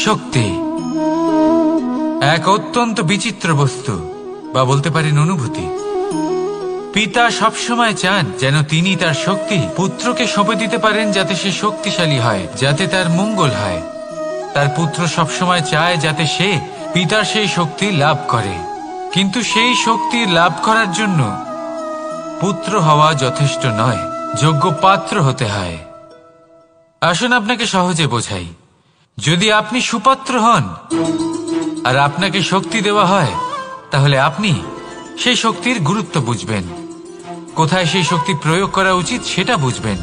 শক্তি এক অত্যন্ত বিচিত্র বস্তু, বা বলতে পারেন অনুভূতি। পিতা সবসময় চান যেন তিনি তার শক্তি পুত্রকে সঁপে দিতে পারেন, যাতে সে শক্তিশালী হয়, যাতে তার মঙ্গল হয়। তার পুত্র সবসময় চায় যাতে সে পিতার সেই শক্তি লাভ করে, কিন্তু সেই শক্তি লাভ করার জন্য পুত্র হওয়া যথেষ্ট নয়, যোগ্য পাত্র হতে হয়। আসুন আপনাকে সহজে বোঝাই। যদি আপনি সুপাত্র হন আর আপনাকে শক্তি দেওয়া হয়, তাহলে আপনি সেই শক্তির গুরুত্ব বুঝবেন, কোথায় সেই শক্তি প্রয়োগ করা উচিত সেটা বুঝবেন।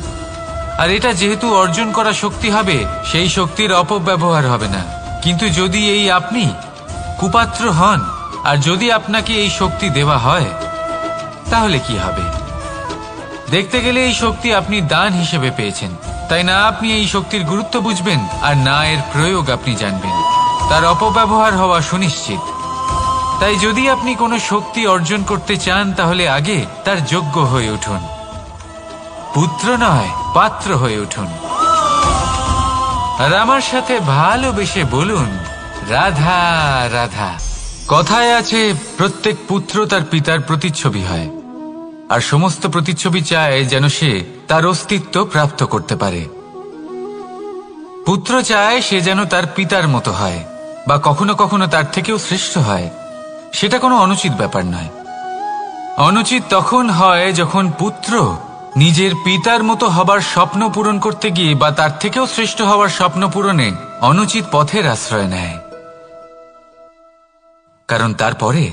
আর এটা যেহেতু অর্জন করা শক্তি হবে, সেই শক্তির অপব্যবহার হবে না। কিন্তু যদি এই আপনি কুপাত্র হন আর যদি আপনাকে এই শক্তি দেওয়া হয়, তাহলে কি হবে? দেখতে গেলে এই শক্তি আপনি দান হিসেবে পেয়েছেন, তাই না আপনি এই শক্তির গুরুত্ব বুঝবেন আর না এর প্রয়োগ আপনি জানবেন। তার অপব্যবহার হওয়া সুনিশ্চিত। তাই যদি আপনি কোনো শক্তি অর্জন করতে চান, তাহলে আগে তার যোগ্য হয়ে উঠুন। পুত্র নয়, পাত্র হয়ে উঠুন। আর আমার সাথে ভালোবেসে বলুন, রাধা রাধা। কথায় আছে, প্রত্যেক পুত্র তার পিতার প্রতিচ্ছবি হয়, আর সমস্ত প্রতিচ্ছবি চায় যেন সে তার অস্তিত্ব প্রাপ্ত করতে পারে। পুত্র চায় সে যেন তার পিতার মতো হয়, বা কখনো কখনো তার থেকেও শ্রেষ্ঠ হয়। সেটা কোনো অনুচিত ব্যাপার নয়। অনুচিত তখন হয় যখন পুত্র নিজের পিতার মতো হবার স্বপ্ন পূরণ করতে গিয়ে বা তার থেকেও শ্রেষ্ঠ হওয়ার স্বপ্ন পূরণে অনুচিত পথের আশ্রয় নেয়। কারণ তারপরে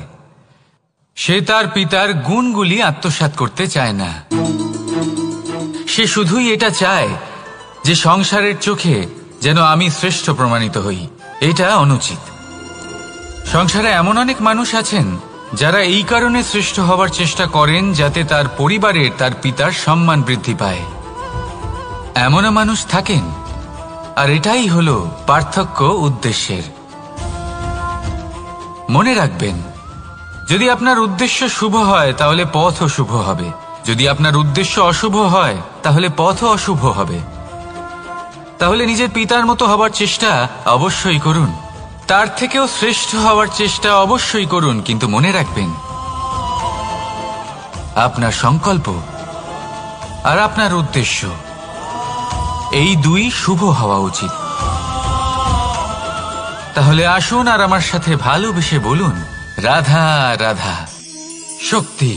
সে তার পিতার গুণগুলি আত্মসাৎ করতে চায় না। সে শুধুই এটা চায় যে সংসারের চোখে যেন আমি শ্রেষ্ঠ প্রমাণিত হই। এটা অনুচিত। সংসারে এমন অনেক মানুষ আছেন যারা এই কারণে শ্রেষ্ঠ হবার চেষ্টা করেন যাতে তার পরিবারের তার পিতার সম্মান বৃদ্ধি পায়। এমনও মানুষ থাকেন, আর এটাই হলো পার্থক্য উদ্দেশ্যের। মনে রাখবেন, যদি আপনার উদ্দেশ্য শুভ হয় তাহলে পথও শুভ হবে, যদি আপনার উদ্দেশ্য অশুভ হয় তাহলে পথও অশুভ হবে। তাহলে নিজের পিতার মতো হবার চেষ্টা অবশ্যই করুন, তার থেকেও শ্রেষ্ঠ হওয়ার চেষ্টা অবশ্যই করুন, কিন্তু মনে রাখবেন আপনার সংকল্প আর আপনার উদ্দেশ্য এই দুই শুভ হওয়া উচিত। তাহলে আসুন আর আমার সাথে ভালোবেসে বলুন, রাধা রাধা। শক্তি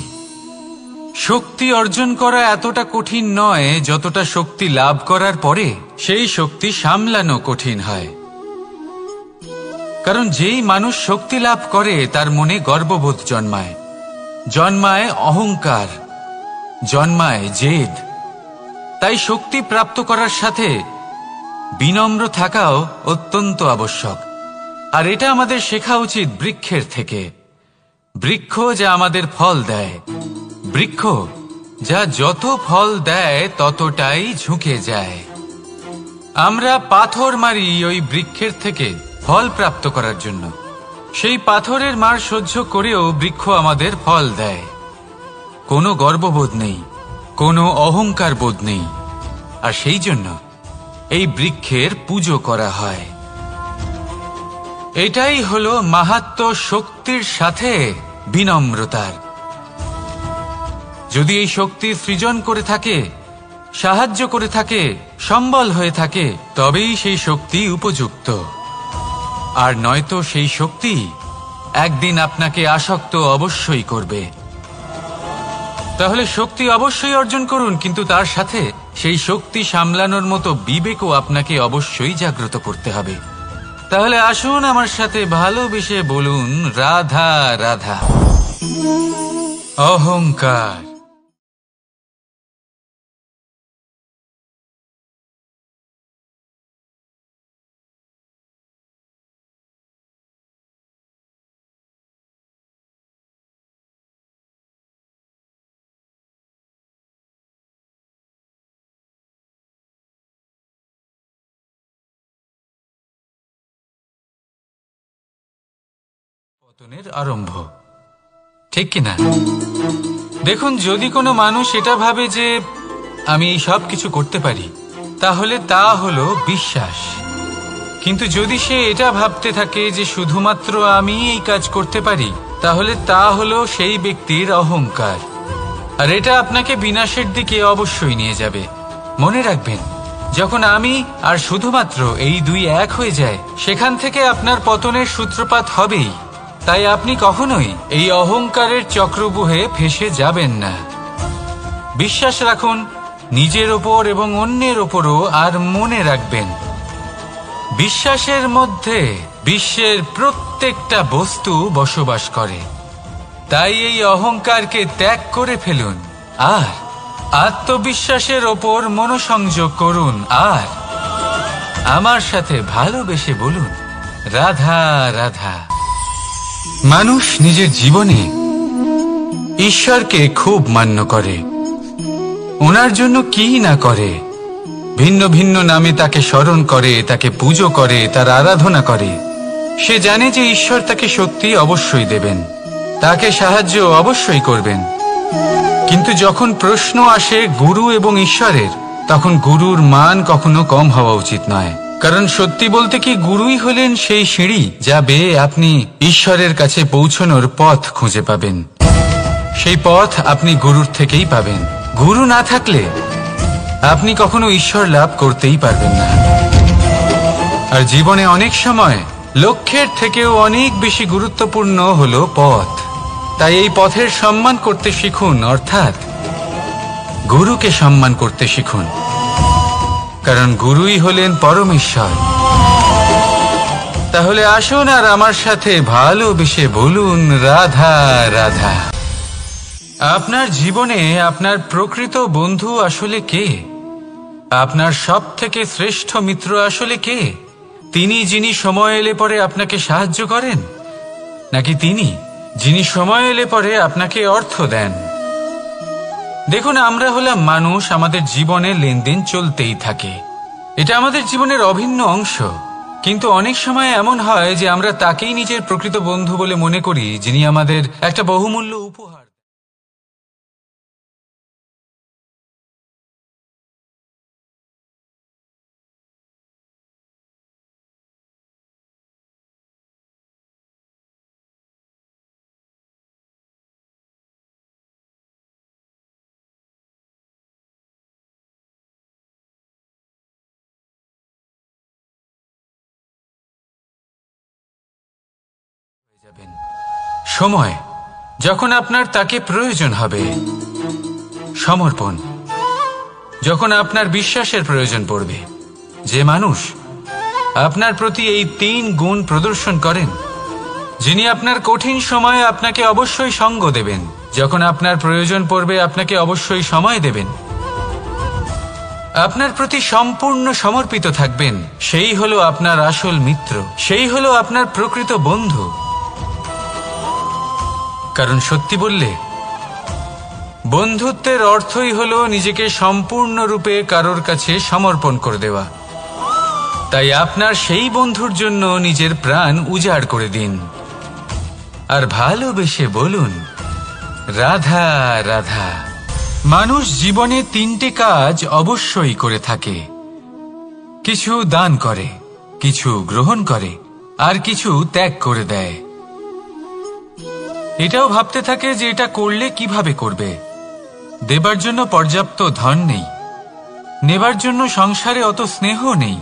শক্তি অর্জন করা এতটা কঠিন নয় যতটা শক্তি লাভ করার পরে সেই শক্তি সামলানো কঠিন হয়। কারণ যেই মানুষ শক্তি লাভ করে তার মনে গর্ববোধ জন্মায়, জন্মায় অহংকার, জন্মায় জেদ। তাই শক্তি প্রাপ্ত করার সাথে বিনম্র থাকাও অত্যন্ত আবশ্যক। আর এটা আমাদের শেখা উচিত বৃক্ষের থেকে। বৃক্ষ যা আমাদের ফল দেয়, বৃক্ষ যা যত ফল দেয় ততটাই ঝুঁকে যায়। আমরা পাথর মারি ওই বৃক্ষের থেকে ফল প্রাপ্ত করার জন্য। সেই পাথরের মার সহ্য করেও বৃক্ষ আমাদের ফল দেয়। কোনো গর্ববোধ নেই, কোনো অহংকার বোধ নেই, আর সেই জন্য এই বৃক্ষের পুজো করা হয়। এটাই হলো মাহাত্ম্য শক্তির সাথে বিনম্রতার। যদি এই শক্তি সৃজন করে থাকে, সাহায্য করে থাকে, সম্বল হয়ে থাকে, তবেই সেই শক্তি উপযুক্ত। আর নয়তো সেই শক্তি একদিন আপনাকে আসক্ত অবশ্যই করবে। তাহলে শক্তি অবশ্যই অর্জন করুন, কিন্তু তার সাথে সেই শক্তি সামলানোর মতো বিবেকও আপনাকে অবশ্যই জাগ্রত করতে হবে। তাহলে আসুন আমার সাথে ভালোবেসে বলুন, রাধা রাধা। অহংকার পতনের আরম্ভ, ঠিক কিনা? দেখুন, যদি কোনো মানুষ এটা ভাবে যে আমি এই সব কিছু করতে পারি, তাহলে তা হলো বিশ্বাস। কিন্তু যদি সে এটা ভাবতে থাকে যে শুধুমাত্র আমি এই কাজ করতে পারি, তাহলে তা হলো সেই ব্যক্তির অহংকার। আর এটা আপনাকে বিনাশের দিকে অবশ্যই নিয়ে যাবে। মনে রাখবেন, যখন আমি আর শুধুমাত্র এই দুই এক হয়ে যায়, সেখান থেকে আপনার পতনের সূত্রপাত হবেই। তাই আপনি কখনোই এই অহংকারের চক্রব্যূহে ফেঁসে যাবেন না। বিশ্বাস রাখুন নিজের ওপর এবং অন্যের ওপরও। আর মনে রাখবেন, বিশ্বাসের মধ্যে বিশ্বের প্রত্যেকটা বস্তু বসবাস করে। তাই এই অহংকারকে ত্যাগ করে ফেলুন আর আত্মবিশ্বাসের ওপর মনোসংযোগ করুন। আর আমার সাথে ভালোবেসে বলুন, রাধা রাধা। মানুষ নিজের জীবনে ঈশ্বরকে খুব মান্য করে, ওনার জন্য কি না করে। ভিন্ন ভিন্ন নামে তাকে স্মরণ করে, তাকে পুজো করে, তার আরাধনা করে। সে জানে যে ঈশ্বর তাকে শক্তি অবশ্যই দেবেন, তাকে সাহায্য অবশ্যই করবেন। কিন্তু যখন প্রশ্ন আসে গুরু এবং ঈশ্বরের, তখন গুরুর মান কখনো কম হওয়া উচিত নয়। কারণ সত্যি বলতে কি, গুরুই হলেন সেই সিঁড়ি যা বেয়ে আপনি ঈশ্বরের কাছে পৌঁছানোর পথ খুঁজে পাবেন। সেই পথ আপনি গুরুর থেকেই পাবেন। গুরু না থাকলে আপনি কখনো ঈশ্বর লাভ করতেই পারবেন না। আর জীবনে অনেক সময় লক্ষ্যের থেকেও অনেক বেশি গুরুত্বপূর্ণ হলো পথ। তাই এই পথের সম্মান করতে শিখুন, অর্থাৎ গুরুকে সম্মান করতে শিখুন। কারণ গুরুই হলেন পরমেশ্বর। তাহলে আসুন আর আমার সাথে ভালোবেসে বলুন, রাধা রাধা। আপনার জীবনে আপনার প্রকৃত বন্ধু আসলে কে? আপনার সব থেকে শ্রেষ্ঠ মিত্র আসলে কে? তিনি যিনি সময় এলে পরে আপনাকে সাহায্য করেন, নাকি তিনি যিনি সময় এলে পরে আপনাকে অর্থ দেন? দেখুন, আমরা হলাম মানুষ, আমাদের জীবনে লেনদেন চলতেই থাকে। এটা আমাদের জীবনের অভিন্ন অংশ। কিন্তু অনেক সময় এমন হয় যে আমরা তাকেই নিজের প্রকৃত বন্ধু বলে মনে করি, যিনি আমাদের একটা বহুমূল্য উপহার। সময় যখন আপনার তাকে প্রয়োজন হবে, সমর্পণ যখন আপনার বিশ্বাসের প্রয়োজন পড়বে। যে মানুষ আপনার প্রতি এই 3 গুণ প্রদর্শন করেন, যিনি আপনার কঠিন সময়ে আপনাকে অবশ্যই সঙ্গ দেবেন, যখন আপনার প্রয়োজন পড়বে আপনাকে অবশ্যই সময় দেবেন, আপনার প্রতি সম্পূর্ণ সমর্পিত থাকবেন, সেই হলো আপনার আসল মিত্র, সেই হলো আপনার প্রকৃত বন্ধু। কারণ সত্যি বললে, বন্ধুত্বের অর্থই হলো নিজেকে সম্পূর্ণরূপে কারোর কাছে সমর্পণ করে দেওয়া। তাই আপনার সেই বন্ধুর জন্য নিজের প্রাণ উজাড় করে দিন আর ভালোবেসে বলুন, রাধা রাধা। মানুষ জীবনে 3টে কাজ অবশ্যই করে থাকে। কিছু দান করে, কিছু গ্রহণ করে, আর কিছু ত্যাগ করে দেয়। এটাও ভাবতে থাকে যে এটা করলে কিভাবে করবে। দেবার জন্য পর্যাপ্ত ধন নেই, নেবার জন্য সংসারে অত স্নেহ নেই,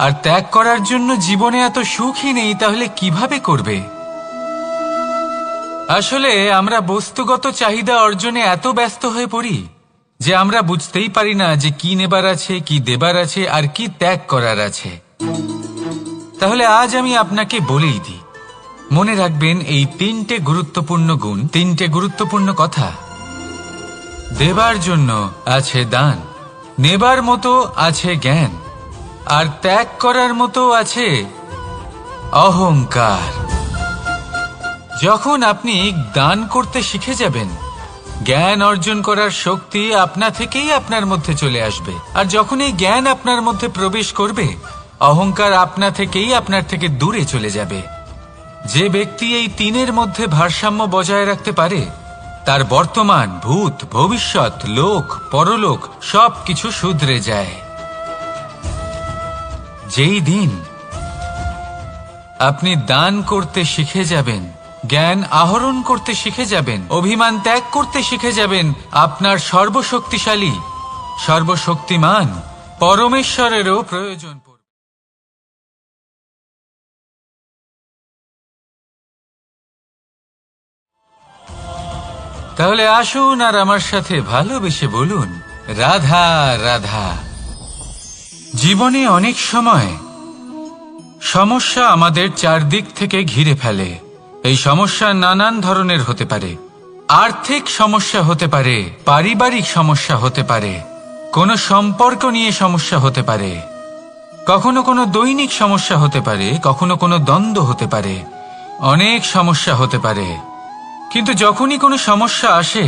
আর ত্যাগ করার জন্য জীবনে এত সুখই নেই, তাহলে কিভাবে করবে? আসলে আমরা বস্তুগত চাহিদা অর্জনে এত ব্যস্ত হয়ে পড়ি যে আমরা বুঝতেই পারি না যে কি নেবার আছে, কি দেবার আছে, আর কি ত্যাগ করার আছে। তাহলে আজ আমি আপনাকে বলেই দিই, মনে রাখবেন এই 3টে গুরুত্বপূর্ণ গুণ, 3টে গুরুত্বপূর্ণ কথা। দেবার জন্য আছে দান, নেবার মতো আছে জ্ঞান, আর ত্যাগ করার মতো আছে অহংকার। যখন আপনি দান করতে শিখে যাবেন, জ্ঞান অর্জন করার শক্তি আপনা থেকেই আপনার মধ্যে চলে আসবে। আর যখন এই জ্ঞান আপনার মধ্যে প্রবেশ করবে, অহংকার আপনা থেকেই আপনার থেকে দূরে চলে যাবে। যে ব্যক্তি এই 3-এর মধ্যে ভারসাম্য বজায় রাখতে পারে, তার বর্তমান, ভূত, ভবিষ্যৎ, লোক, পরলোক সবকিছু শুধরে যায়। যেই দিন আপনি দান করতে শিখে যাবেন, জ্ঞান আহরণ করতে শিখে যাবেন, অভিমান ত্যাগ করতে শিখে যাবেন, আপনার সর্বশক্তিশালী সর্বশক্তিমান পরমেশ্বরেরও প্রয়োজন পড়বে। তাহলে আসুন আর আমার সাথে ভালোবেসে বলুন, রাধা রাধা। জীবনে অনেক সময় সমস্যা আমাদের চারদিক থেকে ঘিরে ফেলে। এই সমস্যা নানান ধরনের হতে পারে। আর্থিক সমস্যা হতে পারে, পারিবারিক সমস্যা হতে পারে, কোনো সম্পর্ক নিয়ে সমস্যা হতে পারে, কখনো কোনো দৈনিক সমস্যা হতে পারে, কখনো কোনো দ্বন্দ্ব হতে পারে, অনেক সমস্যা হতে পারে। কিন্তু যখনই কোনো সমস্যা আসে,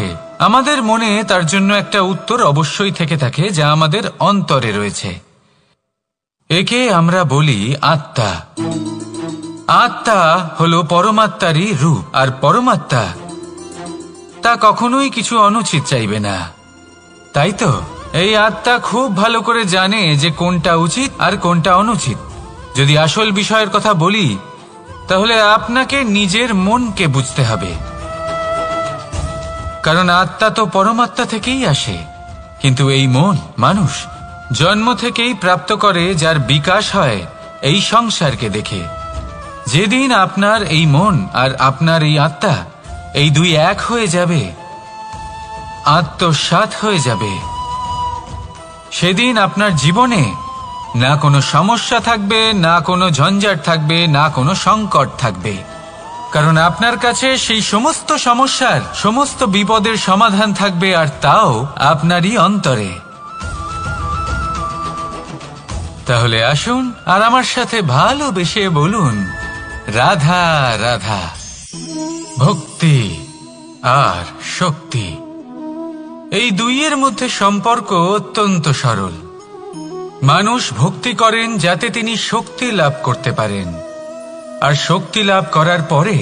আমাদের মনে তার জন্য একটা উত্তর অবশ্যই থেকে থাকে, যা আমাদের অন্তরে রয়েছে। একে আমরা বলি আত্মা। আত্মা হলো পরমাত্মারই রূপ, আর পরমাত্মা তা কখনোই কিছু অনুচিত চাইবে না, তাই তো? এই আত্মা খুব ভালো করে জানে যে কোনটা উচিত আর কোনটা অনুচিত। যদি আসল বিষয়ের কথা বলি, তাহলে আপনাকে নিজের মনকে বুঝতে হবে, কারণ আত্মা তো পরমাত্মা থেকেই আসে। কিন্তু এই মন মানুষ জন্ম থেকেই প্রাপ্ত করে, যার বিকাশ হয় এই সংসারকে দেখে। যেদিন আপনার এই মন আর আপনার এই আত্মা এই দুই এক হয়ে যাবে, আত্মসাৎ হয়ে যাবে, সেদিন আপনার জীবনে না কোনো সমস্যা থাকবে, না কোনো ঝঞ্ঝাট থাকবে, না কোনো সংকট থাকবে, কারণ আপনার কাছে সেই সমস্ত সমস্যার সমস্ত বিপদের সমাধান থাকবে, আর তাও আপনারই অন্তরে। তাহলে আসুন আর আমার সাথে ভালোবেসে বলুন, রাধা রাধা। ভক্তি আর শক্তি, এই দুইয়ের মধ্যে সম্পর্ক অত্যন্ত সরল। মানুষ ভক্তি করেন যাতে তিনি শক্তি লাভ করতে পারেন, আর শক্তি লাভ করার পরে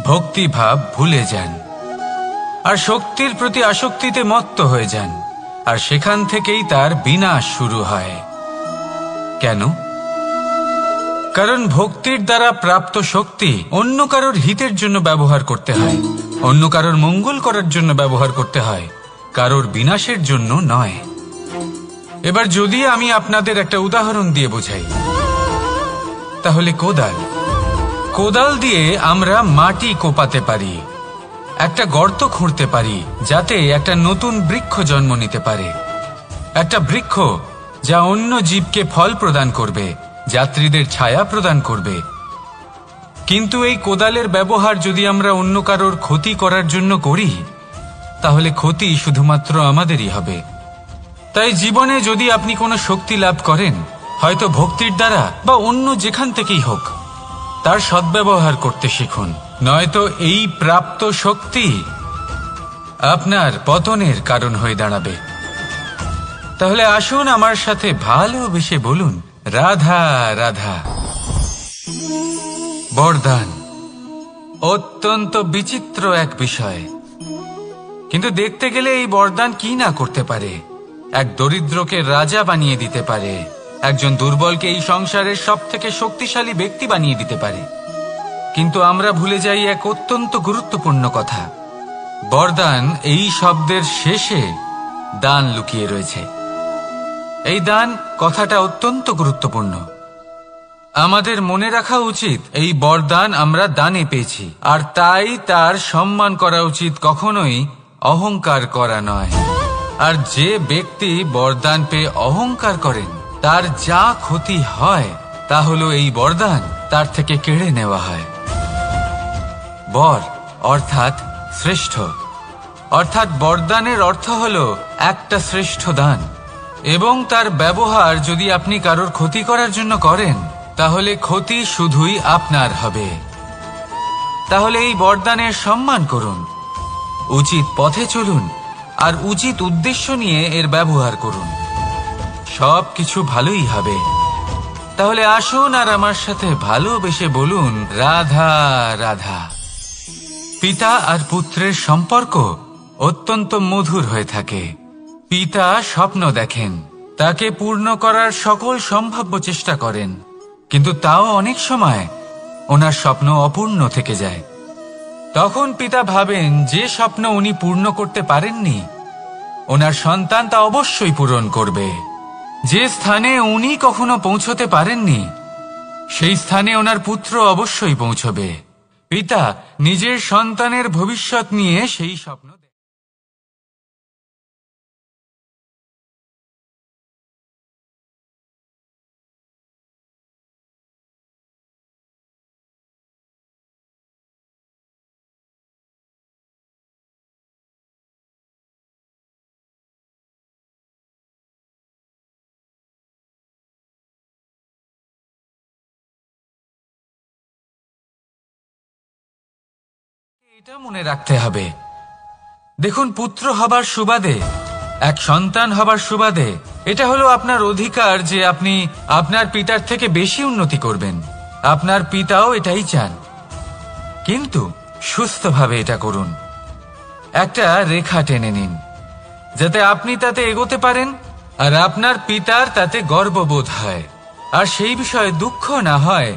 ভক্তিভাব ভুলে যান, আর শক্তির প্রতি আসক্তিতে মত্ত হয়ে যান, আর সেখান থেকেই তার বিনাশ শুরু হয়। কেন? কারণ ভক্তির দ্বারা প্রাপ্ত শক্তি অন্য কারোর হিতের জন্য ব্যবহার করতে হয়, অন্য কারোর মঙ্গল করার জন্য ব্যবহার করতে হয়, কারোর বিনাশের জন্য নয়। এবার যদি আমি আপনাদের একটা উদাহরণ দিয়ে বোঝাই, তাহলে কোদাল দিয়ে আমরা মাটি কোপাতে পারি, একটা গর্ত খুঁড়তে পারি, যাতে একটা নতুন বৃক্ষ জন্ম নিতে পারে, একটা বৃক্ষ যা অন্য জীবকে ফল প্রদান করবে, যাত্রীদের ছায়া প্রদান করবে। কিন্তু এই কোদালের ব্যবহার যদি আমরা অন্য কারোর ক্ষতি করার জন্য করি, তাহলে ক্ষতি শুধুমাত্র আমাদেরই হবে। তাই জীবনে যদি আপনি কোনো শক্তি লাভ করেন, হয়তো ভক্তির দ্বারা বা অন্য যেখান থেকেই হোক, তার সদ্ব্যবহার করতে শিখুন, নয়তো এই প্রাপ্ত শক্তি আপনার পতনের কারণ হয়ে দাঁড়াবে। তাহলে আসুন আমার সাথে ভালোবেসে বলুন, রাধা রাধা। বরদান অত্যন্ত বিচিত্র এক বিষয়, কিন্তু দেখতে গেলে এই বরদান কি না করতে পারে। এক দরিদ্রকে রাজা বানিয়ে দিতে পারে, একজন দুর্বলকে এই সংসারের সব থেকে শক্তিশালী ব্যক্তি বানিয়ে দিতে পারে। কিন্তু আমরা ভুলে যাই এক অত্যন্ত গুরুত্বপূর্ণ কথা, বরদান এই শব্দের শেষে দান লুকিয়ে রয়েছে। এই দান কথাটা অত্যন্ত গুরুত্বপূর্ণ। আমাদের মনে রাখা উচিত এই বরদান আমরা দানে পেয়েছি, আর তাই তার সম্মান করা উচিত, কখনোই অহংকার করা নয়। আর যে ব্যক্তি বরদান পেয়ে অহংকার করেন, তার যা ক্ষতি হয় তা হলো এই বরদান তার থেকে কেড়ে নেওয়া হয়। বর অর্থাৎ শ্রেষ্ঠ, অর্থাৎ বরদানের অর্থ হলো একটা শ্রেষ্ঠ দান, এবং তার ব্যবহার যদি আপনি কারোর ক্ষতি করার জন্য করেন, তাহলে ক্ষতি শুধুই আপনার হবে। তাহলে এই বরদানের সম্মান করুন, উচিত পথে চলুন, আর উচিত উদ্দেশ্য নিয়ে এর ব্যবহার করুন, সব কিছু ভালোই হবে। তাহলে আসুন আর আমার সাথে ভালোবেসে বলুন, রাধা রাধা। পিতা আর পুত্রের সম্পর্ক অত্যন্ত মধুর হয়ে থাকে। পিতা স্বপ্ন দেখেন তাকে পূর্ণ করার সকল সম্ভাব্য চেষ্টা করেন, কিন্তু তাও অনেক সময় ওনার স্বপ্ন অপূর্ণ থেকে যায়। তখন পিতা ভাবেন যে স্বপ্ন উনি পূর্ণ করতে পারেননি, ওনার সন্তান তা অবশ্যই পূরণ করবে। যে স্থানে উনি কখনো পৌঁছতে পারেননি, সেই স্থানে ওনার পুত্র অবশ্যই পৌঁছবে। পিতা নিজের সন্তানের ভবিষ্যৎ নিয়ে সেই স্বপ্ন এটা মনে রাখতে হবে। দেখুন, পুত্র হবার সুবাদে, এক সন্তান হবার সুবাদে এটা হলো আপনার অধিকার যে আপনি আপনার পিতার থেকে বেশি উন্নতি করবেন। আপনার পিতাও এটাই চান, কিন্তু সুস্থভাবে এটা করুন। একটা রেখা টেনে নিন যাতে আপনি তাতে এগোতে পারেন আর আপনার পিতার তাতে গর্ববোধ হয়, আর সেই বিষয়ে দুঃখ না হয়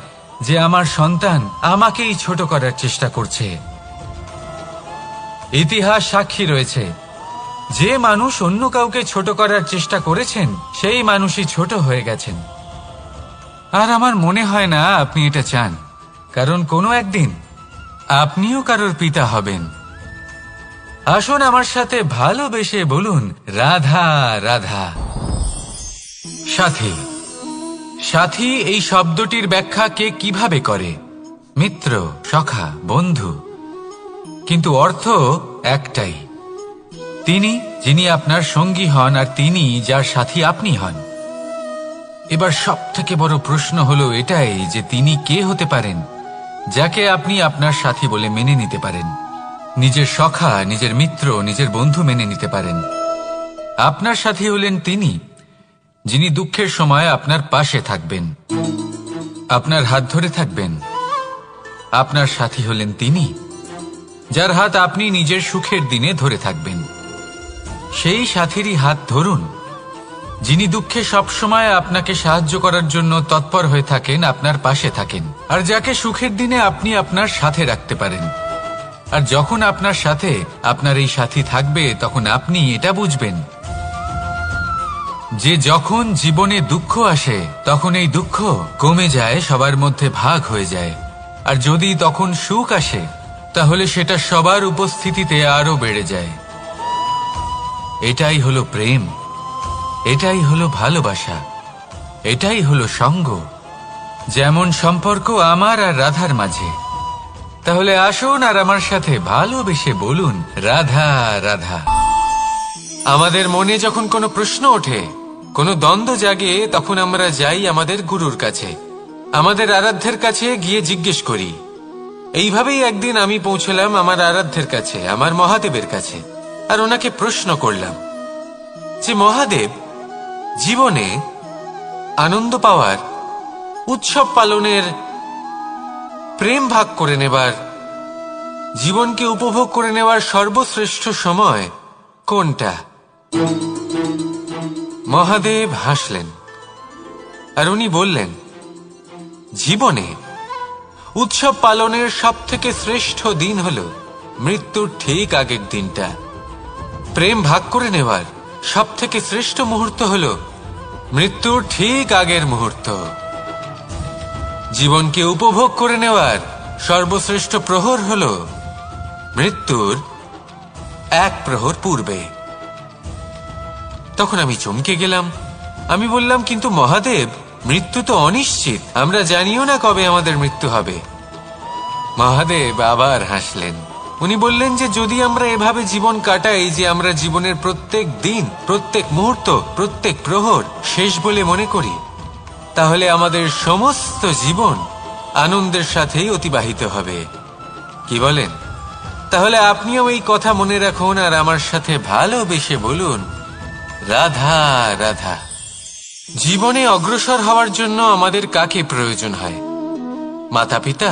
যে আমার সন্তান আমাকেই ছোট করার চেষ্টা করছে। ইতিহাস সাক্ষী রয়েছে, যে মানুষ অন্য কাউকে ছোট করার চেষ্টা করেছেন সেই মানুষই ছোট হয়ে গেছেন। আর আমার মনে হয় না আপনি এটা চান, কারণ কোনো একদিন আপনিও কারোর পিতা হবেন। আসুন আমার সাথে ভালোবেসে বলুন, রাধা রাধা। সাথী। সাথী এই শব্দটির ব্যাখ্যা কে কিভাবে করে? মিত্র, সখা, বন্ধু, কিন্তু অর্থ একটাই। তিনি যিনি আপনার সঙ্গী হন আর তিনি যার সাথী আপনি হন। এবার সব থেকে বড় প্রশ্ন হলো এটাই যে তিনি কে হতে পারেন যাকে আপনি আপনার সাথী বলে মেনে নিতে পারেন, নিজের সখা, নিজের মিত্র, নিজের বন্ধু মেনে নিতে পারেন। আপনার সাথী হলেন তিনি যিনি দুঃখের সময় আপনার পাশে থাকবেন, আপনার হাত ধরে থাকবেন। আপনার সাথী হলেন তিনি যার হাত আপনি নিজের সুখের দিনে ধরে থাকবেন। সেই সাথীরই হাত ধরুন যিনি দুঃখে সবসময় আপনাকে সাহায্য করার জন্য তৎপর হয়ে থাকেন, আপনার পাশে থাকেন, আর যাকে সুখের দিনে আপনি আপনার সাথে রাখতে পারেন। আর যখন আপনার সাথে আপনার এই সাথী থাকবে, তখন আপনি এটা বুঝবেন যে যখন জীবনে দুঃখ আসে তখন এই দুঃখ কমে যায়, সবার মধ্যে ভাগ হয়ে যায়। আর যদি তখন সুখ আসে তাহলে সেটা সবার উপস্থিতিতে আরো বেড়ে যায়। এটাই হলো প্রেম, এটাই হলো ভালোবাসা, এটাই হলো সঙ্গ। যেমন সম্পর্ক আমার আর রাধার মাঝে। তাহলে আসুন আর আমার সাথে ভালোবেসে বলুন, রাধা রাধা। আমাদের মনে যখন কোনো প্রশ্ন ওঠে, কোনো দ্বন্দ্ব জাগে, তখন আমরা যাই আমাদের গুরুর কাছে, আমাদের আরাধ্যের কাছে গিয়ে জিজ্ঞেস করি। এইভাবেই একদিন আমি পৌঁছলাম আমার আরাধ্যের কাছে, আমার মহাদেবের কাছে, আর ওনাকে প্রশ্ন করলাম যে মহাদেব, জীবনে আনন্দ পাওয়ার, উৎসব পালনের, প্রেম ভাগ করে নেবার, জীবনকে উপভোগ করে নেওয়ার সর্বশ্রেষ্ঠ সময় কোনটা? মহাদেব হাসলেন আর উনি বললেন, জীবনে উৎসব পালনের সব থেকে শ্রেষ্ঠ দিন হলো মৃত্যুর ঠিক আগের দিনটা। প্রেম ভাগ করে নেওয়ার সব থেকে শ্রেষ্ঠ মুহূর্ত হলো মৃত্যুর ঠিক আগের মুহূর্ত। জীবনকে উপভোগ করে নেওয়ার সর্বশ্রেষ্ঠ প্রহর হলো মৃত্যুর এক প্রহর পূর্বে। তখন আমি চমকে গেলাম। আমি বললাম, কিন্তু মহাদেব, মৃত্যু তো অনিশ্চিত, আমরা জানিও না কবে আমাদের মৃত্যু হবে। মহাদেব আবার হাসলেন। উনি বললেন যে যদি আমরা এভাবে জীবন কাটাই যে আমরা জীবনের প্রত্যেক দিন, প্রত্যেক মুহূর্ত, প্রত্যেক প্রহর শেষ বলে মনে করি, তাহলে আমাদের সমস্ত জীবন আনন্দের সাথেই অতিবাহিত হবে। কি বলেন? তাহলে আপনিও এই কথা মনে রাখুন আর আমার সাথে ভালোবেসে বলুন, রাধা রাধা। জীবনে অগ্রসর হওয়ার জন্য আমাদের কাকে প্রয়োজন হয়? মাতা পিতা,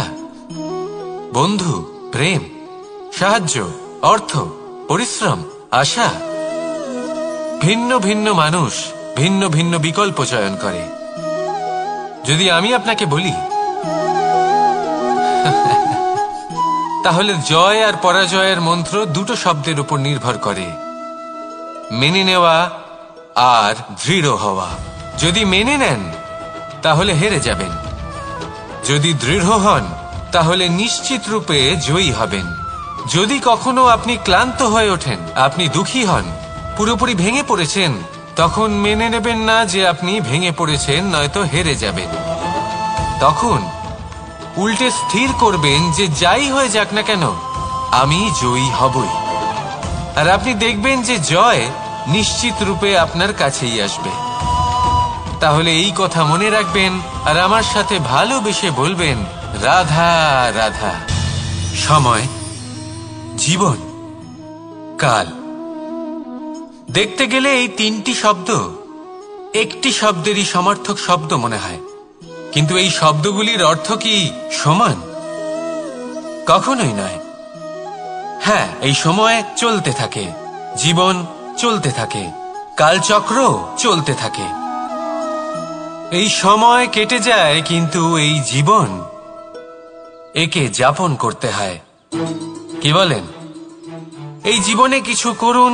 বন্ধু, প্রেম, সাহায্য, অর্থ, পরিশ্রম, আশা। ভিন্ন ভিন্ন মানুষ ভিন্ন ভিন্ন বিকল্প চয়ন করে। যদি আমি আপনাকে বলি তাহলে জয় আর পরাজয়ের মন্ত্র দুটো শব্দের উপর নির্ভর করে, মেনে নেওয়া আর দৃঢ় হওয়া। যদি মেনে নেন তাহলে হেরে যাবেন, যদি দৃঢ় হন তাহলে নিশ্চিত রূপে জয়ী হবেন। যদি কখনো আপনি ক্লান্ত হয়ে ওঠেন, আপনি দুঃখী হন, পুরোপুরি ভেঙে পড়েছেন, তখন মেনে নেবেন না যে আপনি ভেঙে পড়েছেন, নয়তো হেরে যাবেন। তখন উল্টে স্থির করবেন যে যাই হয়ে যাক না কেন আমি জয়ী হবই। আর আপনি দেখবেন যে জয় নিশ্চিত রূপে আপনার কাছেই আসবে। তাহলে এই কথা মনে রাখবেন আর আমার সাথে ভালোবেসে বলবেন, রাধা রাধা। সময়, জীবন, কাল। দেখতে গেলে এই তিনটি শব্দ একটি শব্দেরই সমার্থক শব্দ মনে হয়, কিন্তু এই শব্দগুলির অর্থ কি সমান? কখনোই নয়। হ্যাঁ, এই সময় চলতে থাকে, জীবন চলতে থাকে, কালচক্র চলতে থাকে। এই সময় কেটে যায়, কিন্তু এই জীবন একে যাপন করতে হয়। কি বলেন? এই জীবনে কিছু করুন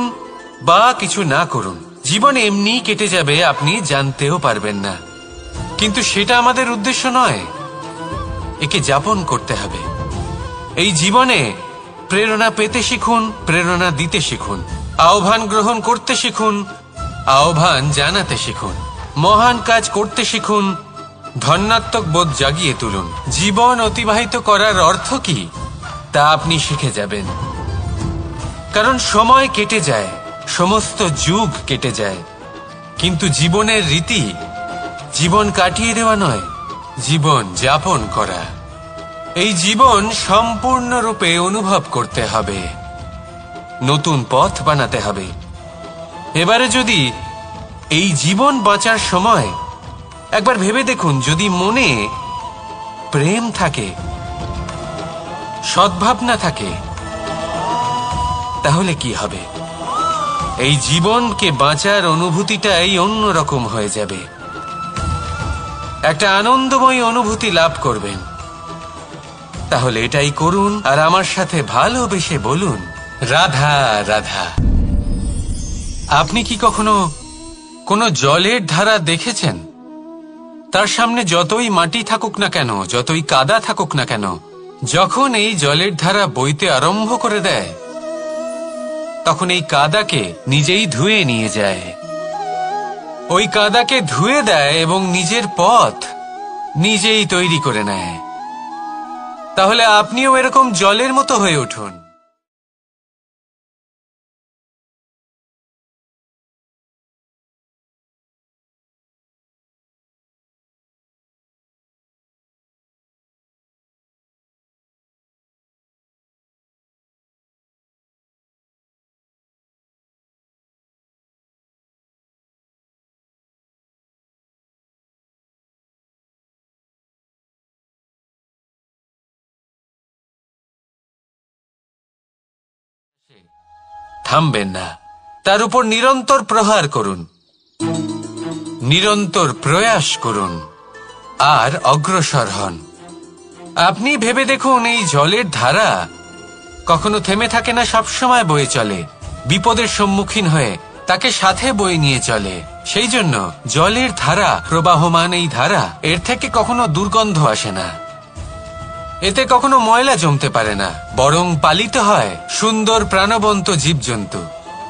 বা কিছু না করুন, জীবন এমনি কেটে যাবে, আপনি জানতেও পারবেন না। কিন্তু সেটা আমাদের উদ্দেশ্য নয়, একে যাপন করতে হবে। এই জীবনে প্রেরণা পেতে শিখুন, প্রেরণা দিতে শিখুন, আহ্বান গ্রহণ করতে শিখুন, আহ্বান জানাতে শিখুন, মহান কাজ করতে শিখুন, ধন্যাত্মক বোধ জাগিয়ে তুলুন। জীবন অতিবাহিত করার অর্থ কি তা আপনি শিখে যাবেন। কারণ সময় কেটে যায়, সমস্ত যুগ কেটে যায়, কিন্তু জীবনের রীতি জীবন কাটিয়ে দেওয়া নয়, জীবন যাপন করা। এই জীবন সম্পূর্ণরূপে অনুভব করতে হবে, নতুন পথ বানাতে হবে। এবারে যদি এই জীবন বাঁচার সময় একবার ভেবে দেখুন, যদি মনে প্রেম থাকে, সদ্ভাবনা থাকে, তাহলে কি হবে? এই জীবনকে বাঁচার অনুভূতিটাই অন্যরকম হয়ে যাবে, একটা আনন্দময় অনুভূতি লাভ করবেন। তাহলে এটাই করুন আর আমার সাথে ভালোবেসে বলুন, রাধা রাধা। আপনি কি কখনো কোনো জলের ধারা দেখেছেন? তার সামনে যতই মাটি থাকুক না কেন, যতই কাদা থাকুক না কেন, যখন এই জলের ধারা বইতে আরম্ভ করে দেয়, তখন এই কাদাকে নিজেই ধুয়ে নিয়ে যায়। ওই কাদাকে ধুয়ে দেয় এবং নিজের পথ নিজেই তৈরি করে নেয়। তাহলে আপনিও এরকম জলের মতো হয়ে উঠুন। থামবেন না, তার উপর নিরন্তর প্রহার করুন, নিরন্তর প্রয়াস করুন আর অগ্রসর হন। আপনি ভেবে দেখুন, এই জলের ধারা কখনো থেমে থাকে না, সবসময় বয়ে চলে, বিপদের সম্মুখীন হয়ে তাকে সাথে বয়ে নিয়ে চলে। সেই জন্য জলের ধারা, প্রবাহমান এই ধারা, এর থেকে কখনো দুর্গন্ধ আসে না, এতে কখনো ময়লা জমতে পারে না, বরং পালিত হয় সুন্দর প্রাণবন্ত জীবজন্তু,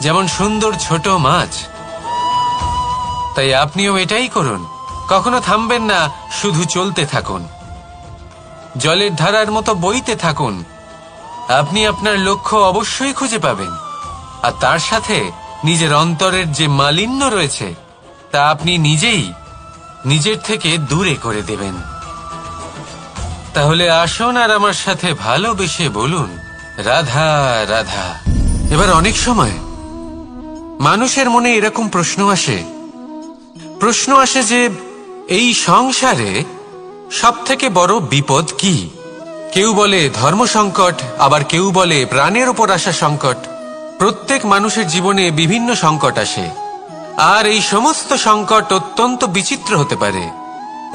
যেমন সুন্দর ছোট মাছ। তাই আপনিও এটাই করুন, কখনো থামবেন না, শুধু চলতে থাকুন, জলের ধারার মতো বইতে থাকুন। আপনি আপনার লক্ষ্য অবশ্যই খুঁজে পাবেন, আর তার সাথে নিজের অন্তরের যে মালিন্য রয়েছে তা আপনি নিজেই নিজের থেকে দূরে করে দেবেন। তাহলে আসুন আর আমার সাথে ভালোবেসে বলুন, রাধা রাধা। এবার অনেক সময় মানুষের মনে এরকম প্রশ্ন আসে যে এই সংসারে সবথেকে বড় বিপদ কি? কেউ বলে ধর্ম সংকট, আবার কেউ বলে প্রাণের উপর আসা সংকট। প্রত্যেক মানুষের জীবনে বিভিন্ন সংকট আসে, আর এই সমস্ত সংকট অত্যন্ত বিচিত্র হতে পারে।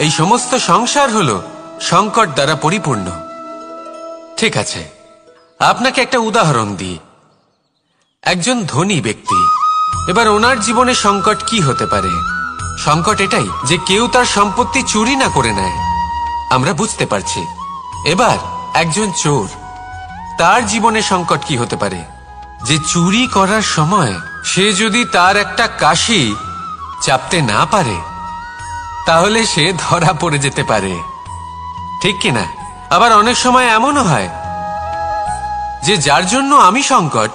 এই সমস্ত সংসার হলো সংকট দ্বারা পরিপূর্ণ। ঠিক আছে, আপনাকে একটা উদাহরণ দিই। একজন ধনী ব্যক্তি, এবার ওনার জীবনে সংকট কি হতে পারে? সংকট এটাই যে কেউ তার সম্পত্তি চুরি না করে নেয়, আমরা বুঝতে পারছি। এবার একজন চোর, তার জীবনে সংকট কি হতে পারে? যে চুরি করার সময় সে যদি তার একটা কাশি চাপতে না পারে, তাহলে সে ধরা পড়ে যেতে পারে, ঠিক কিনা? আবার অনেক সময় এমনও হয় যে যার জন্য আমি সংকট,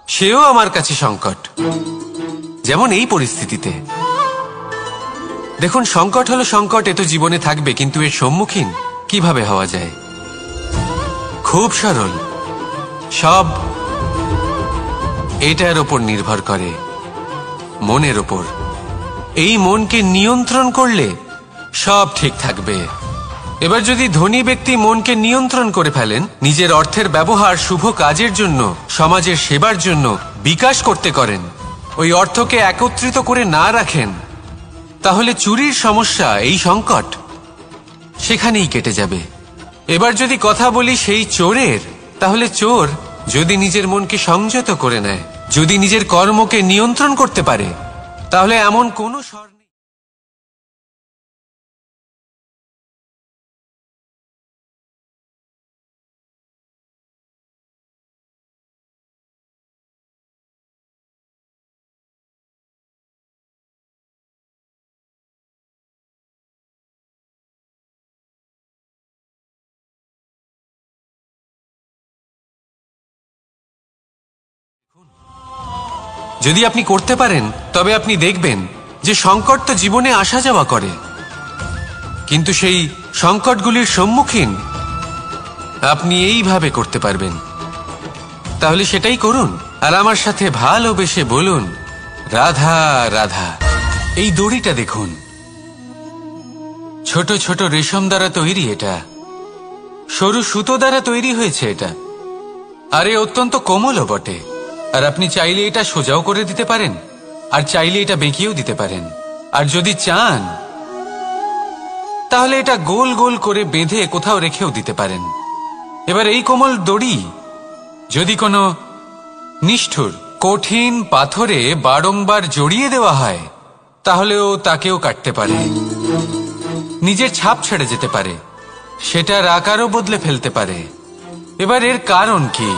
সেও আমার কাছে সংকট। যেমন এই পরিস্থিতিতে দেখুন, সংকট হলো সংকট, এ তো জীবনে থাকবে, কিন্তু এর সম্মুখীন কিভাবে হওয়া যায়? খুব সরল, সব এটার ওপর নির্ভর করে, মনের ওপর। এই মনকে নিয়ন্ত্রণ করলে সব ঠিক থাকবে। এবার যদি ধনী ব্যক্তি মনকে নিয়ন্ত্রণ করে ফেলেন, নিজের অর্থের ব্যবহার শুভ কাজের জন্য, সমাজের সেবার জন্য বিকাশ করতে করেন, ওই অর্থকে একত্রিত করে না রাখেন, তাহলে চুরির সমস্যা, এই সংকট সেখানেই কেটে যাবে। এবার যদি কথা বলি সেই চোরের, তাহলে চোর যদি নিজের মনকে সংযত করে নেয়, যদি নিজের কর্মকে নিয়ন্ত্রণ করতে পারে, তাহলে এমন কোনো স্বর নেই। যদি আপনি করতে পারেন, তবে আপনি দেখবেন যে সংকট তো জীবনে আসা যাওয়া করে, কিন্তু সেই সংকটগুলির সম্মুখীন আপনি এইভাবে করতে পারবেন। তাহলে সেটাই করুন, আর আমার সাথে ভালোবেসে বলুন, রাধা রাধা। এই দড়িটা দেখুন, ছোট ছোট রেশম দ্বারা তৈরি, এটা সরু সুতো দ্বারা তৈরি হয়েছে এটা, আর এ অত্যন্ত কোমলও বটে। আর আপনি চাইলে এটা সোজাও করে দিতে পারেন, আর চাইলে এটা বেঁকিয়েও দিতে পারেন, আর যদি চান তাহলে এটা গোল গোল করে বেঁধে কোথাও রেখেও দিতে পারেন। এবার এই কোমল দড়ি যদি কোনো নিষ্ঠুর কঠিন পাথরে বারংবার জড়িয়ে দেওয়া হয়, তাহলেও তাকেও কাটতে পারে, নিজের ছাপ ছেড়ে যেতে পারে, সেটার আকারও বদলে ফেলতে পারে। এবার এর কারণ কি?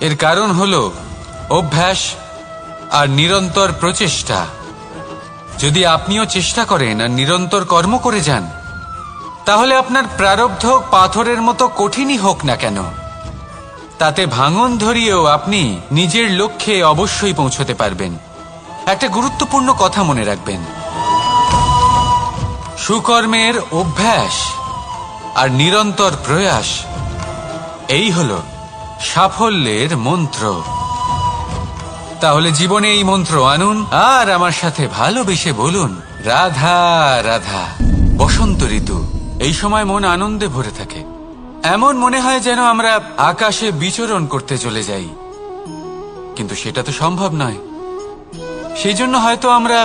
এর কারণ হলো অভ্যাস আর নিরন্তর প্রচেষ্টা। যদি আপনিও চেষ্টা করেন আর নিরন্তর কর্ম করে যান, তাহলে আপনার প্রারব্ধ পাথরের মতো কঠিনই হোক না কেন, তাতে ভাঙন ধরিয়েও আপনি নিজের লক্ষ্যে অবশ্যই পৌঁছতে পারবেন। একটা গুরুত্বপূর্ণ কথা মনে রাখবেন, সুকর্মের অভ্যাস আর নিরন্তর প্রয়াস, এই হলো সাফল্যের মন্ত্র। তাহলে জীবনে এই মন্ত্র আনুন, আর আমার সাথে ভালোবেসে বলুন, রাধা রাধা। বসন্ত ঋতু, এই সময় মন আনন্দে ভরে থাকে, এমন মনে হয় যেন আমরা আকাশে বিচরণ করতে চলে যাই, কিন্তু সেটা তো সম্ভব নয়। সেই জন্য হয়তো আমরা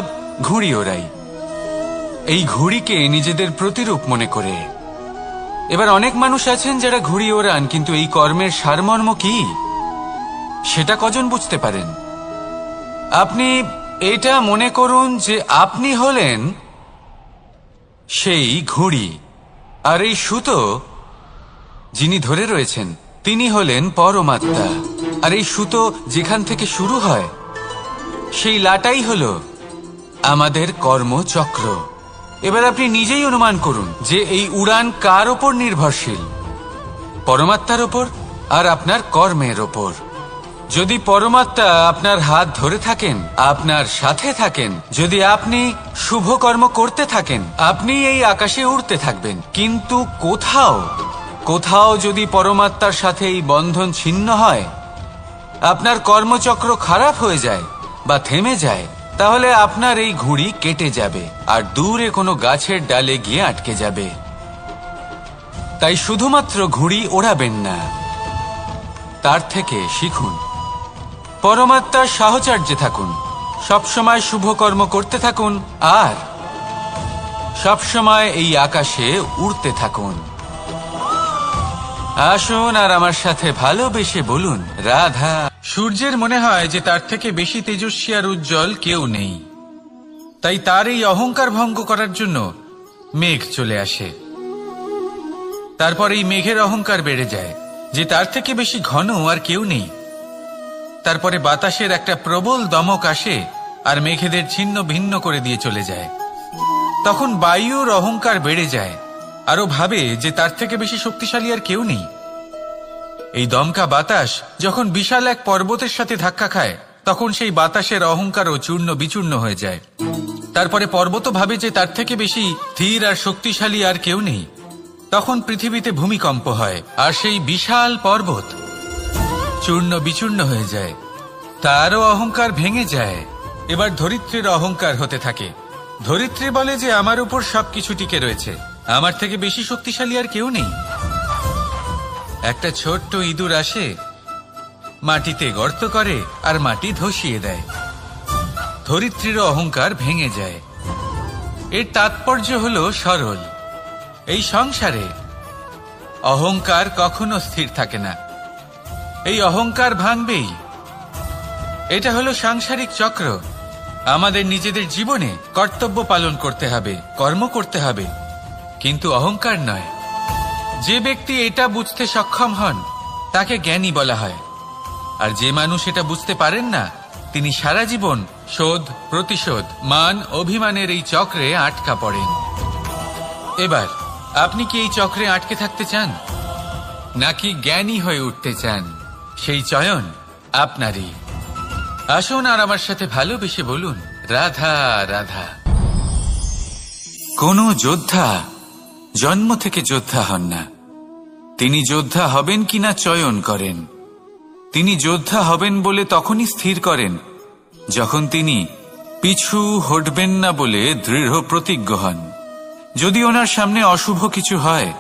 ঘুড়ি ওড়াই, এই ঘুড়িকে নিজেদের প্রতিরূপ মনে করে। এবার অনেক মানুষ আছেন যারা ঘুড়ি ওড়ান, কিন্তু এই কর্মের সারমর্ম কি সেটা কজন বুঝতে পারেন? আপনি এটা মনে করুন যে আপনি হলেন সেই ঘুড়ি, আর এই সুতো যিনি ধরে রয়েছেন তিনি হলেন পরমাত্মা, আর এই সুতো যেখান থেকে শুরু হয় সেই লাটাই হলো আমাদের কর্মচক্র। এবার আপনি নিজেই অনুমান করুন যে এই উড়ান কার ওপর নির্ভরশীল? পরমাত্মার ওপর আর আপনার কর্মের ওপর। যদি পরমাত্মা আপনার হাত ধরে থাকেন, আপনার সাথে থাকেন, যদি আপনি শুভ কর্ম করতে থাকেন, আপনি এই আকাশে উড়তে থাকবেন। কিন্তু কোথাও কোথাও যদি পরমাত্মার সাথে এই বন্ধন ছিন্ন হয়, আপনার কর্মচক্র খারাপ হয়ে যায় বা থেমে যায়, তাহলে আপনার এই ঘুড়ি কেটে যাবে আর দূরে কোনো গাছের ডালে গিয়ে আটকে যাবে। তাই শুধুমাত্র ঘুড়ি ওড়াবেন না, তার থেকে শিখুন, পরমাত্মার সাহচর্যে থাকুন, সবসময় শুভ কর্ম করতে থাকুন আর সবসময় এই আকাশে উড়তে থাকুন। আসুন আর আমার সাথে ভালোবেসে বলুন রাধা। সূর্যের মনে হয় যে তার থেকে বেশি তেজস্বী আর উজ্জ্বল কেউ নেই, তাই তার এই অহংকার ভঙ্গ করার জন্য মেঘ চলে আসে। তারপর এই মেঘের অহংকার বেড়ে যায় যে তার থেকে বেশি ঘন আর কেউ নেই। তারপরে বাতাসের একটা প্রবল দমক আসে আর মেঘেদের ছিন্ন ভিন্ন করে দিয়ে চলে যায়। তখন বায়ুর অহংকার বেড়ে যায়, আরো ভাবে যে তার থেকে বেশি শক্তিশালী আর কেউ নেই। এই দমকা বাতাস যখন বিশাল এক পর্বতের সাথে ধাক্কা খায়, তখন সেই বাতাসের অহংকারও চূর্ণ বিচূর্ণ হয়ে যায়। তারপরে পর্বত ভাবে যে তার থেকে বেশি স্থির আর শক্তিশালী আর কেউ নেই। তখন পৃথিবীতে ভূমিকম্প হয় আর সেই বিশাল পর্বত চূর্ণ বিচূর্ণ হয়ে যায়, তারও অহংকার ভেঙে যায়। এবার ধরিত্রীর অহংকার হতে থাকে। ধরিত্রী বলে যে আমার উপর সবকিছু টিকে রয়েছে, আমার থেকে বেশি শক্তিশালী আর কেউ নেই। একটা ছোট্ট ইঁদুর আসে, মাটিতে গর্ত করে আর মাটি ধসিয়ে দেয়। ধরিত্রীর অহংকার ভেঙে যায়। এর তাৎপর্য হলো সরল। এই সংসারে অহংকার কখনো স্থির থাকে না, এই অহংকার ভাঙবেই। এটা হলো সাংসারিক চক্র। আমাদের নিজেদের জীবনে কর্তব্য পালন করতে হবে, কর্ম করতে হবে, কিন্তু অহংকার নয়। যে ব্যক্তি এটা বুঝতে সক্ষম হন তাকে জ্ঞানী বলা হয়, আর যে মানুষ এটা বুঝতে পারেন না তিনি সারা জীবন শোধ প্রতিশোধ মান অভিমানের এই চক্রে আটকা পড়েন। এবার আপনি কি এই চক্রে আটকে থাকতে চান নাকি জ্ঞানী হয়ে উঠতে চান? সেই চয়ন আপনারই। আসুন আর আমার সাথে ভালোবেসে বলুন রাধা রাধা। কোন যোদ্ধা জন্ম থেকে যোদ্ধা হন না, তিনি যোদ্ধা হবেন কিনা চয়ন করেন। তিনি যোদ্ধা হবেন বলে তখনই স্থির করেন যখন তিনি পিছু হটবেন না বলে দৃঢ় প্রতিজ্ঞ হন। যদি ওনার সামনে অশুভ কিছু হয়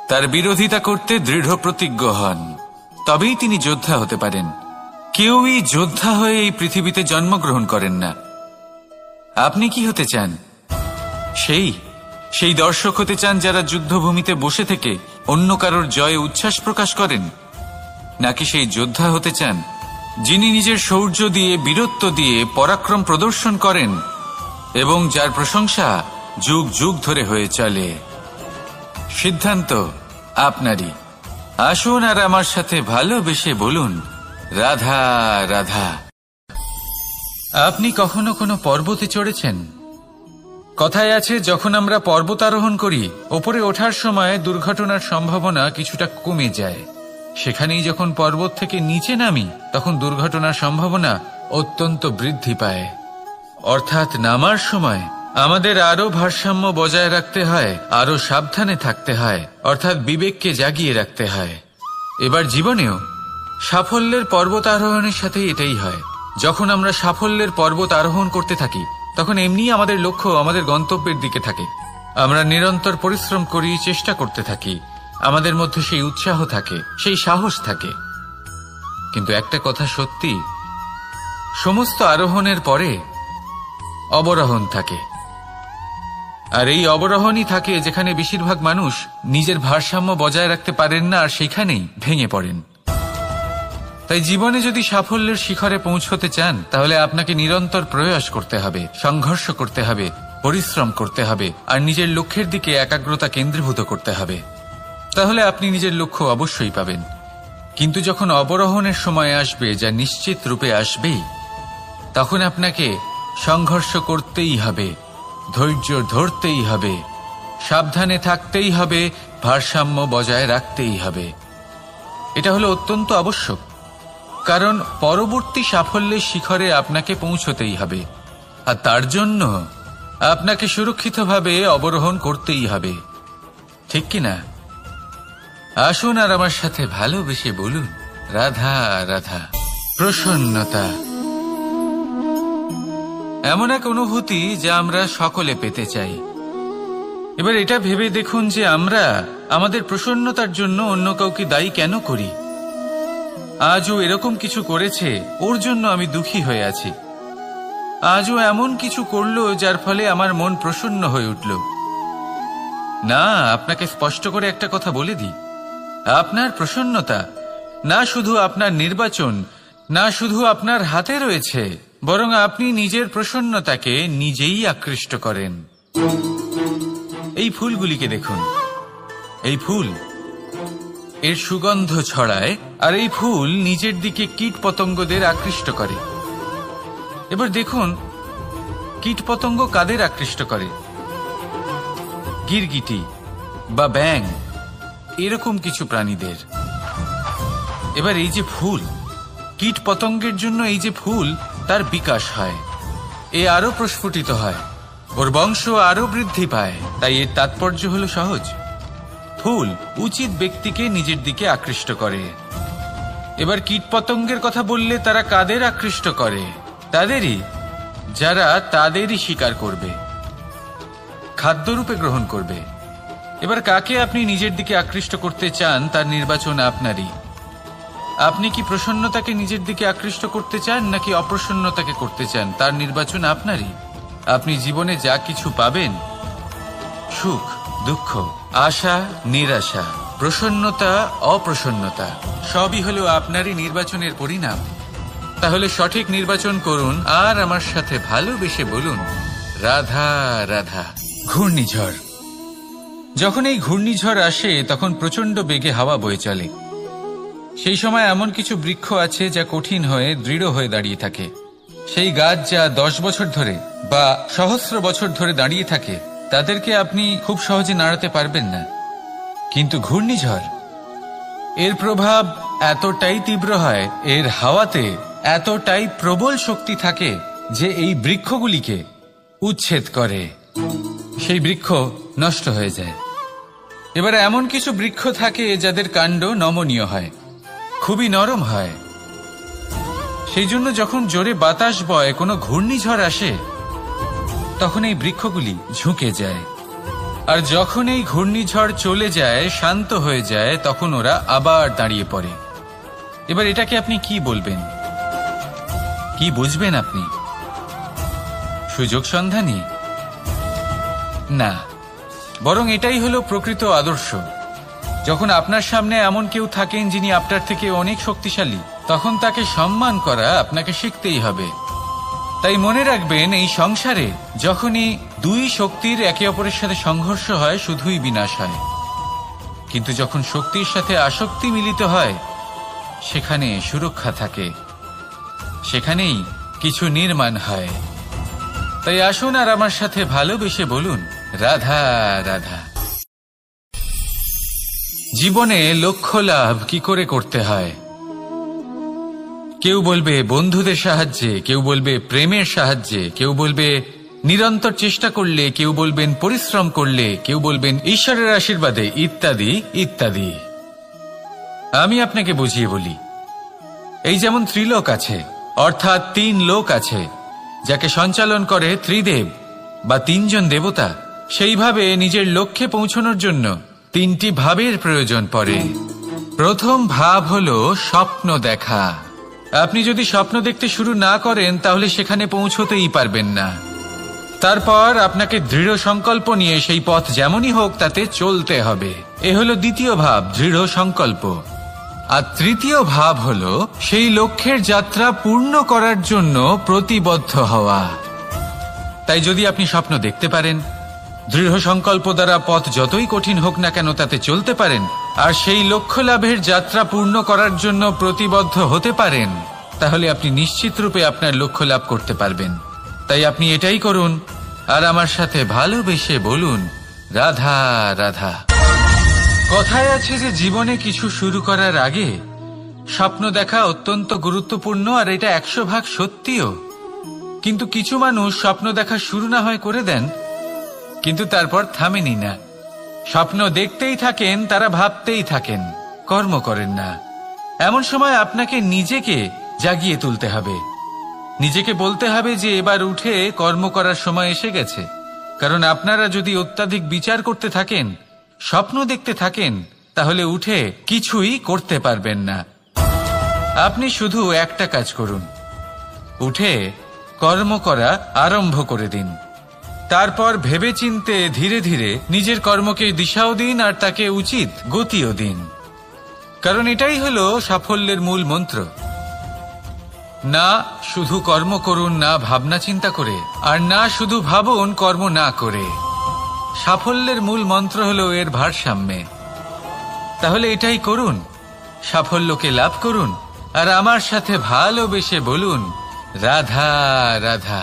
তার বিরোধিতা করতে দৃঢ় প্রতিজ্ঞ হন, তবেই তিনি যোদ্ধা হতে পারেন। কেউই যোদ্ধা হয়ে এই পৃথিবীতে জন্মগ্রহণ করেন না। আপনি কি হতে চান? সেই দর্শক হতে চান যারা যুদ্ধভূমিতে বসে থেকে অন্য কারোর জয়ে উচ্ছ্বাস প্রকাশ করেন, নাকি সেই যোদ্ধা হতে চান যিনি নিজের শৌর্য দিয়ে বীরত্ব দিয়ে পরাক্রম প্রদর্শন করেন এবং যার প্রশংসা যুগ যুগ ধরে হয়ে চলে? সিদ্ধান্ত আপনারই। আসুন আর আমার সাথে ভালোবেসে বলুন রাধা রাধা। আপনি কখনো কোনো পর্বতে চড়েছেন? কথায় আছে যখন আমরা পর্বত আরোহণ করি, ওপরে ওঠার সময় দুর্ঘটনার সম্ভাবনা কিছুটা কমে যায়। সেখানেই যখন পর্বত থেকে নিচে নামি তখন দুর্ঘটনার সম্ভাবনা অত্যন্ত বৃদ্ধি পায়। অর্থাৎ নামার সময় আমাদের আরো ভারসাম্য বজায় রাখতে হয়, আরো সাবধানে থাকতে হয়, অর্থাৎ বিবেককে জাগিয়ে রাখতে হয়। এবার জীবনেও সাফল্যের পর্বত আরোহণের সাথে এটাই হয়। যখন আমরা সাফল্যের পর্বত আরোহণ করতে থাকি তখন এমনি আমাদের লক্ষ্য আমাদের গন্তব্যের দিকে থাকে। আমরা নিরন্তর পরিশ্রম করি, চেষ্টা করতে থাকি, আমাদের মধ্যে সেই উৎসাহ থাকে, সেই সাহস থাকে। কিন্তু একটা কথা সত্যি, সমস্ত আরোহণের পরে অবরোহণ থাকে। আর এই অবরোহণই থাকে যেখানে বেশিরভাগ মানুষ নিজের ভারসাম্য বজায় রাখতে পারেন না আর সেখানেই ভেঙে পড়েন। তাই জীবনে যদি সাফল্যের শিখরে পৌঁছতে চান তাহলে আপনাকে নিরন্তর প্রয়াস করতে হবে, সংঘর্ষ করতে হবে, পরিশ্রম করতে হবে আর নিজের লক্ষ্যের দিকে একাগ্রতা কেন্দ্রীভূত করতে হবে। তাহলে আপনি নিজের লক্ষ্য অবশ্যই পাবেন। কিন্তু যখন অবরোহণের সময় আসবে, যা নিশ্চিত রূপে আসবেই, তখন আপনাকে সংঘর্ষ করতেই হবে, ধৈর্য ধরতেই হবে, সাবধানে থাকতেই হবে, ভারসাম্য বজায় রাখতেই হবে। এটা হলো অত্যন্ত আবশ্যক, কারণ পরবর্তী সাফল্যের শিখরে আপনাকে পৌঁছতেই হবে, আর তার জন্য আপনাকে সুরক্ষিতভাবে অবরোহণ করতেই হবে। ঠিক কিনা? আসুন আর আমার সাথে ভালোবেসে বলুন রাধা রাধা। প্রসন্নতা এমন এক অনুভূতি যা আমরা সকলে পেতে চাই। এবার এটা ভেবে দেখুন যে আমরা আমাদের প্রসন্নতার জন্য অন্য কাউকে দায়ী কেন করি। আজ ও এরকম কিছু করেছে, ওর জন্য আমি দুঃখী হয়ে আছি। আজও এমন কিছু করলো যার ফলে আমার মন প্রসন্ন হয়ে উঠল। না, আপনাকে স্পষ্ট করে একটা কথা বলে দিই, আপনার প্রসন্নতা না শুধু আপনার নির্বাচন, না শুধু আপনার হাতে রয়েছে, বরং আপনি নিজের প্রসন্নতাকে নিজেই আকৃষ্ট করেন। এই ফুলগুলিকে দেখুন, এই ফুল এর সুগন্ধ ছড়ায়, আর এই ফুল নিজের দিকে কীট পতঙ্গদের আকৃষ্ট করে। এবার দেখুন কীট পতঙ্গ কাদের আকৃষ্ট করে? গিরগিটি বা ব্যাঙ, এরকম কিছু প্রাণীদের। এবার এই যে ফুল, কীট পতঙ্গের জন্য এই যে ফুল, তার বিকাশ হয়, এ আরো প্রস্ফুটিত হয়, ওর বংশ আরো বৃদ্ধি পায়। তাই এর তাৎপর্য হলো সহজ, ফুল উচিত ব্যক্তিকে নিজের দিকে আকৃষ্ট করে। এবার কীট পতঙ্গের কথা বললে তারা কাদের আকৃষ্ট করে? তাদেরই যারা তাদেরই শিকার করবে, খাদ্যরূপে গ্রহণ করবে। এবার কাকে আপনি নিজের দিকে আকৃষ্ট করতে চান তার নির্বাচন আপনারই। আপনি কি প্রসন্নতাকে নিজের দিকে আকৃষ্ট করতে চান নাকি অপ্রসন্নতাকে করতে চান তার নির্বাচন আপনারই। আপনি জীবনে যা কিছু পাবেন, সুখ দুঃখ, আশা নিরাশা, প্রসন্নতা অপ্রসন্নতা, সবই হলো আপনারই নির্বাচনের পরিণাম। তাহলে সঠিক নির্বাচন করুন আর আমার সাথে ভালোবেসে বলুন, রাধা রাধা। ঘূর্ণিঝড়, যখন এই ঘূর্ণিঝড় আসে তখন প্রচন্ড বেগে হাওয়া বয়ে চলে। সেই সময় এমন কিছু বৃক্ষ আছে যা কঠিন হয়ে দৃঢ় হয়ে দাঁড়িয়ে থাকে। সেই গাছ যা 10 বছর ধরে বা সহস্র বছর ধরে দাঁড়িয়ে থাকে, তাদেরকে আপনি খুব সহজে নাড়াতে পারবেন না। কিন্তু ঘূর্ণিঝড়, এর প্রভাব এতটাই তীব্র হয়, এর হাওয়াতে এতটাই প্রবল শক্তি থাকে যে এই বৃক্ষগুলিকে উচ্ছেদ করে, সেই বৃক্ষ নষ্ট হয়ে যায়। এবার এমন কিছু বৃক্ষ থাকে যাদের কাণ্ড নমনীয় হয়, খুবই নরম হয়। সেই জন্য যখন জোরে বাতাস বয়, কোনো ঘূর্ণিঝড় আসে, তখন এই বৃক্ষগুলি ঝুঁকে যায়। আর যখন এই ঘূর্ণিঝড় চলে যায়, শান্ত হয়ে যায়, তখন ওরা আবার দাঁড়িয়ে পড়ে। এবার এটাকে আপনি কি বলবেন, কি বুঝবেন আপনি? সুযোগ সন্ধানী? না, বরং এটাই হলো প্রকৃত আদর্শ। যখন আপনার সামনে এমন কেউ থাকেন যিনি আপনার থেকে অনেক শক্তিশালী, তখন তাকে সম্মান করা আপনাকে শিখতেই হবে। তাই মনে রাখবেন, এই সংসারে যখনই দুই শক্তির একে অপরের সাথে সংঘর্ষ হয়, শুধুই বিনাশ হয়। কিন্তু যখন শক্তির সাথে আসক্তি মিলিত হয়, সেখানে সুরক্ষা থাকে, সেখানেই কিছু নির্মাণ হয়। তাই আসুন আর আমার সাথে ভালোবেসে বলুন, রাধা রাধা। জীবনে লক্ষ্য লাভ কি করে করতে হয়? কেউ বলবে বন্ধুদের সাহায্যে, কেউ বলবে প্রেমের সাহায্যে, কেউ বলবে নিরন্তর চেষ্টা করলে, কেউ বলবেন পরিশ্রম করলে, কেউ বলবেন ঈশ্বরের আশীর্বাদে, ইত্যাদি ইত্যাদি। আমি আপনাকে বুঝিয়ে বলি, এই যেমন ত্রিলোক আছে, অর্থাৎ 3 লোক আছে, যাকে সঞ্চালন করে ত্রিদেব বা 3 জন দেবতা, সেইভাবে নিজের লক্ষ্যে পৌঁছানোর জন্য 3টি ভাবের প্রয়োজন পড়ে। প্রথম ভাব হলো স্বপ্ন দেখা। আপনি যদি স্বপ্ন দেখতে শুরু না করেন, তাহলে সেখানে পৌঁছতেই পারবেন না। তারপর আপনাকে দৃঢ় সংকল্প নিয়ে সেই পথ যেমনই হোক তাতে চলতে হবে। এ হলো দ্বিতীয় ভাব, দৃঢ় সংকল্প। আর তৃতীয় ভাব হলো সেই লক্ষ্যের যাত্রা পূর্ণ করার জন্য প্রতিবদ্ধ হওয়া। তাই যদি আপনি স্বপ্ন দেখতে পারেন, দৃঢ় সংকল্প দ্বারা পথ যতই কঠিন হোক না কেন তাতে চলতে পারেন, আর সেই লক্ষ্য লাভের যাত্রা পূর্ণ করার জন্য প্রতিবদ্ধ হতে পারেন, তাহলে আপনি নিশ্চিত রূপে আপনার লক্ষ্য লাভ করতে পারবেন। তাই আপনি এটাই করুন আর আমার সাথে ভালোবেসে বলুন, রাধা রাধা। কথায় আছে যে জীবনে কিছু শুরু করার আগে স্বপ্ন দেখা অত্যন্ত গুরুত্বপূর্ণ, আর এটা 100% সত্যিও। কিন্তু কিছু মানুষ স্বপ্ন দেখা শুরু না হয় করে দেন, কিন্তু তারপর থামেনি না। স্বপ্ন দেখতেই থাকেন, তারা ভাবতেই থাকেন, কর্ম করেন না। এমন সময় আপনাকে নিজেকে জাগিয়ে তুলতে হবে, নিজেকে বলতে হবে যে এবার উঠে কর্ম করার সময় এসে গেছে। কারণ আপনারা যদি অত্যাধিক বিচার করতে থাকেন, স্বপ্ন দেখতে থাকেন, তাহলে উঠে কিছুই করতে পারবেন না। আপনি শুধু একটা কাজ করুন, উঠে কর্ম করা আরম্ভ করে দিন। তারপর ভেবেচিন্তে ধীরে ধীরে নিজের কর্মকে দিশাও দিন আর তাকে উচিত গতিও দিন, কারণ এটাই হলো সাফল্যের মূল মন্ত্র। না শুধু কর্ম করুন না ভাবনা চিন্তা করে, আর না শুধু ভাবুন কর্ম না করে। সাফল্যের মূল মন্ত্র হলো এর ভারসাম্যে। তাহলে এটাই করুন, সাফল্যকে লাভ করুন, আর আমার সাথে ভালোবেসে বলুন রাধা রাধা।